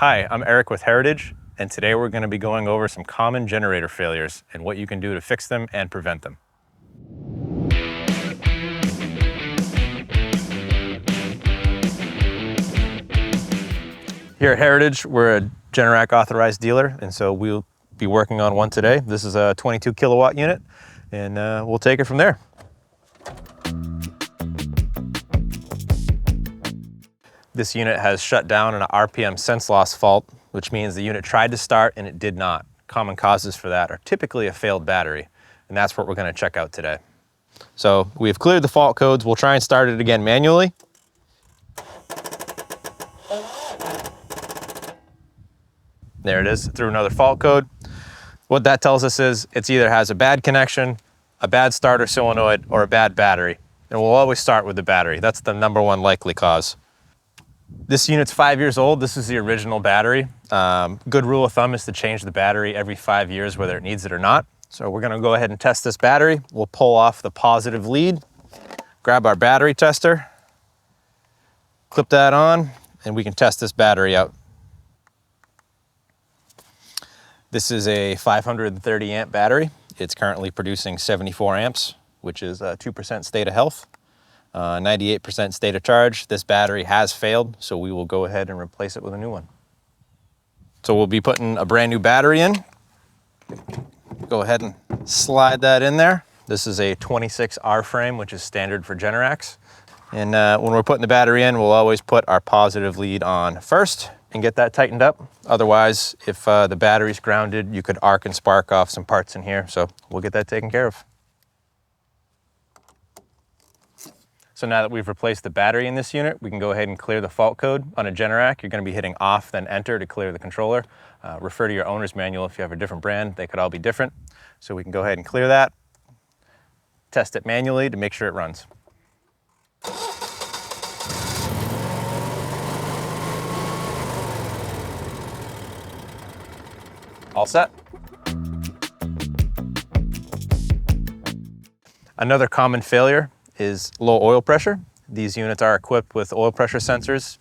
Hi, I'm Erik with Heritage, and today we're going to be going over some common generator failures and what you can do to fix them and prevent them. Here at Heritage, we're a Generac authorized dealer, and so we'll be working on one today. This is a 22 kilowatt unit, and we'll take it from there. This unit has shut down an RPM sense loss fault, which means the unit tried to start and it did not. Common causes for that are typically a failed battery, and that's what we're going to check out today. So we've cleared the fault codes. We'll try and start it again manually. There it is, through another fault code. What that tells us is it's either has a bad connection, a bad starter solenoid, or a bad battery. And we'll always start with the battery. That's the #1 likely cause. This unit's 5 years old. This is the original battery. Good rule of thumb is to change the battery every 5 years, whether it needs it or not. So we're gonna go ahead and test this battery. We'll pull off the positive lead, grab our battery tester, clip that on, and we can test this battery out. This is a 530 amp battery. It's currently producing 74 amps, which is 2% state of health, 98% state of charge. This battery has failed, so we will go ahead and replace it with a new one. So we'll be putting a brand new battery in. Go ahead and slide that in there. This is a 26R frame, which is standard for Generacs. And when we're putting the battery in, we'll always put our positive lead on first and get that tightened up. Otherwise, if the battery's grounded, you could arc and spark off some parts in here. So we'll get that taken care of. So now that we've replaced the battery in this unit, we can go ahead and clear the fault code. On a Generac, you're going to be hitting off, then enter to clear the controller. Refer to your owner's manual if you have a different brand. They could all be different. So we can go ahead and clear that. Test it manually to make sure it runs. All set. Another common failure is low oil pressure. These units are equipped with oil pressure sensors.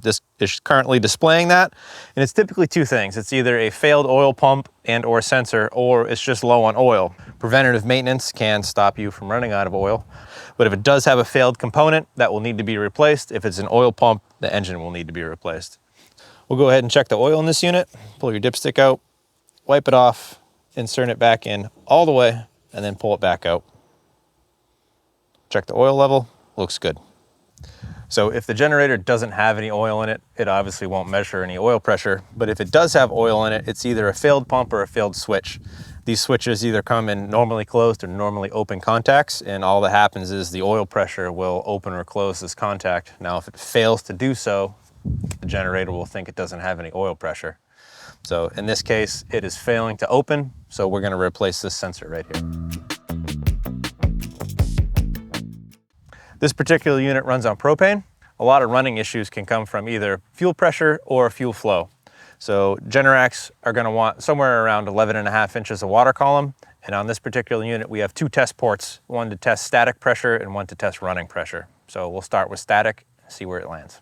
This is currently displaying that, and it's typically two things. It's either a failed oil pump and or sensor, or it's just low on oil. Preventative maintenance can stop you from running out of oil, but if it does have a failed component, that will need to be replaced. If it's an oil pump, the engine will need to be replaced. We'll go ahead and check the oil in this unit. Pull your dipstick out, wipe it off, insert it back in all the way, and then pull it back out. Check the oil level, looks good. So if the generator doesn't have any oil in it, it obviously won't measure any oil pressure. But if it does have oil in it, it's either a failed pump or a failed switch. These switches either come in normally closed or normally open contacts, and all that happens is the oil pressure will open or close this contact. Now, if it fails to do so, the generator will think it doesn't have any oil pressure. So in this case, it is failing to open, so we're gonna replace this sensor right here. This particular unit runs on propane. A lot of running issues can come from either fuel pressure or fuel flow. So Generacs are gonna want somewhere around 11.5 inches of water column. And on this particular unit, we have two test ports, one to test static pressure and one to test running pressure. So we'll start with static, see where it lands.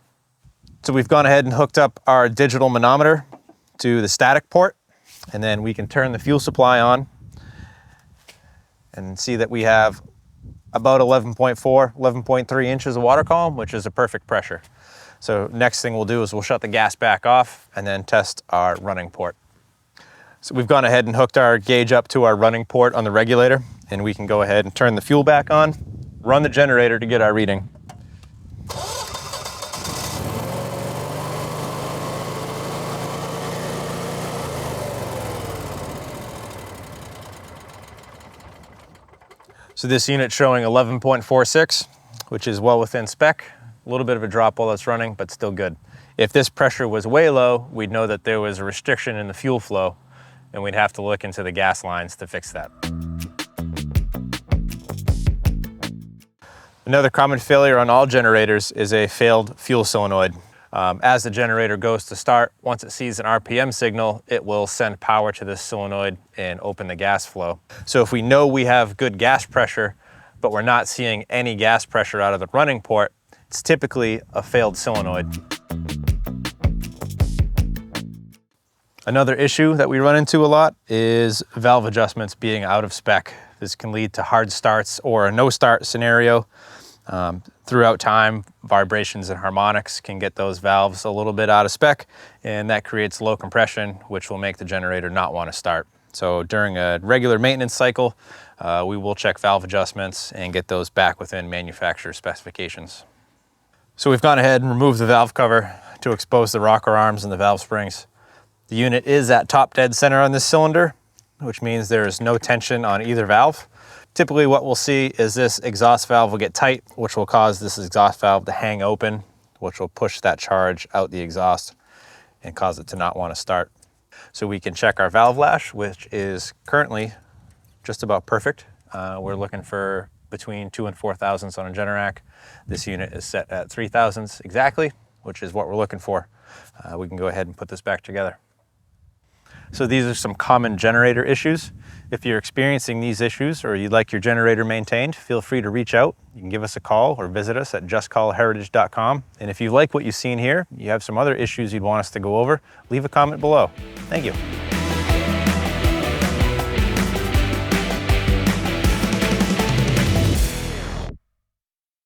So we've gone ahead and hooked up our digital manometer to the static port, and then we can turn the fuel supply on and see that we have about 11.4, 11.3 inches of water column, which is a perfect pressure. So next thing we'll do is we'll shut the gas back off and then test our running port. So we've gone ahead and hooked our gauge up to our running port on the regulator, and we can go ahead and turn the fuel back on, run the generator to get our reading. So this unit's showing 11.46, which is well within spec. A little bit of a drop while it's running, but still good. If this pressure was way low, we'd know that there was a restriction in the fuel flow, and we'd have to look into the gas lines to fix that. Another common failure on all generators is a failed fuel solenoid. As the generator goes to start, once it sees an RPM signal, it will send power to this solenoid and open the gas flow. So if we know we have good gas pressure, but we're not seeing any gas pressure out of the running port, it's typically a failed solenoid. Another issue that we run into a lot is valve adjustments being out of spec. This can lead to hard starts or a no start scenario. Throughout time, vibrations and harmonics can get those valves a little bit out of spec, and that creates low compression, which will make the generator not want to start. So during a regular maintenance cycle, we will check valve adjustments and get those back within manufacturer specifications. So we've gone ahead and removed the valve cover to expose the rocker arms and the valve springs. The unit is at top dead center on this cylinder, which means there is no tension on either valve. Typically what we'll see is this exhaust valve will get tight, which will cause this exhaust valve to hang open, which will push that charge out the exhaust and cause it to not want to start. So we can check our valve lash, which is currently just about perfect. We're looking for between 2 and 4 thousandths on a Generac. This unit is set at 3 thousandths exactly, which is what we're looking for. We can go ahead and put this back together. So these are some common generator issues. If you're experiencing these issues or you'd like your generator maintained, feel free to reach out. You can give us a call or visit us at justcallheritage.com. And if you like what you've seen here, you have some other issues you'd want us to go over, leave a comment below. Thank you.